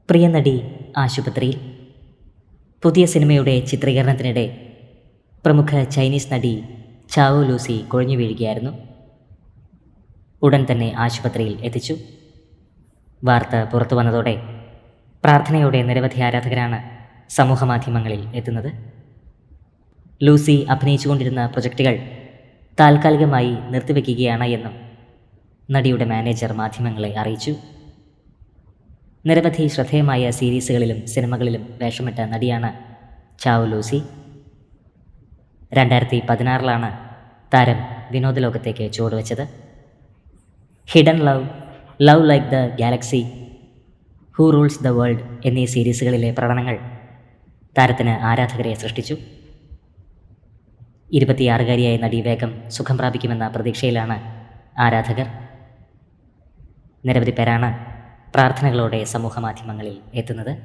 പ്രിയ നടി ആശുപത്രിയിൽ. പുതിയ സിനിമയുടെ ചിത്രീകരണത്തിനിടെ പ്രമുഖ ചൈനീസ് നടി ചാവോ ലൂസി കുഴഞ്ഞു വീഴുകയായിരുന്നു. ഉടൻ തന്നെ ആശുപത്രിയിൽ എത്തിച്ചു. വാർത്ത പുറത്തു വന്നതോടെ പ്രാർത്ഥനയോടെ നിരവധി ആരാധകരാണ് സമൂഹമാധ്യമങ്ങളിൽ എത്തുന്നത്. ലൂസി അഭിനയിച്ചുകൊണ്ടിരുന്ന പ്രൊജക്റ്റുകൾ താൽക്കാലികമായി നിർത്തിവെക്കുകയാണ് എന്നും നടിയുടെ മാനേജർ മാധ്യമങ്ങളെ അറിയിച്ചു. നിരവധി ശ്രദ്ധേയമായ സീരീസുകളിലും സിനിമകളിലും വേഷമിട്ട നടിയാണ് ചാവോ ലൂസി. 2016 താരം വിനോദലോകത്തേക്ക് ചുവടുവെച്ചത്. Hidden love, love like the galaxy, who rules the world എന്നീ സീരീസുകളിലെ പ്രകടനങ്ങൾ താരത്തിന് ആരാധകരെ സൃഷ്ടിച്ചു. 26-കാരിയായ നടി വേഗം സുഖം പ്രാപിക്കുമെന്ന പ്രതീക്ഷയിലാണ് ആരാധകർ. നിരവധി പേരാണ് പ്രാർത്ഥനകളോടെ സമൂഹമാധ്യമങ്ങളിൽ എത്തുന്നത്.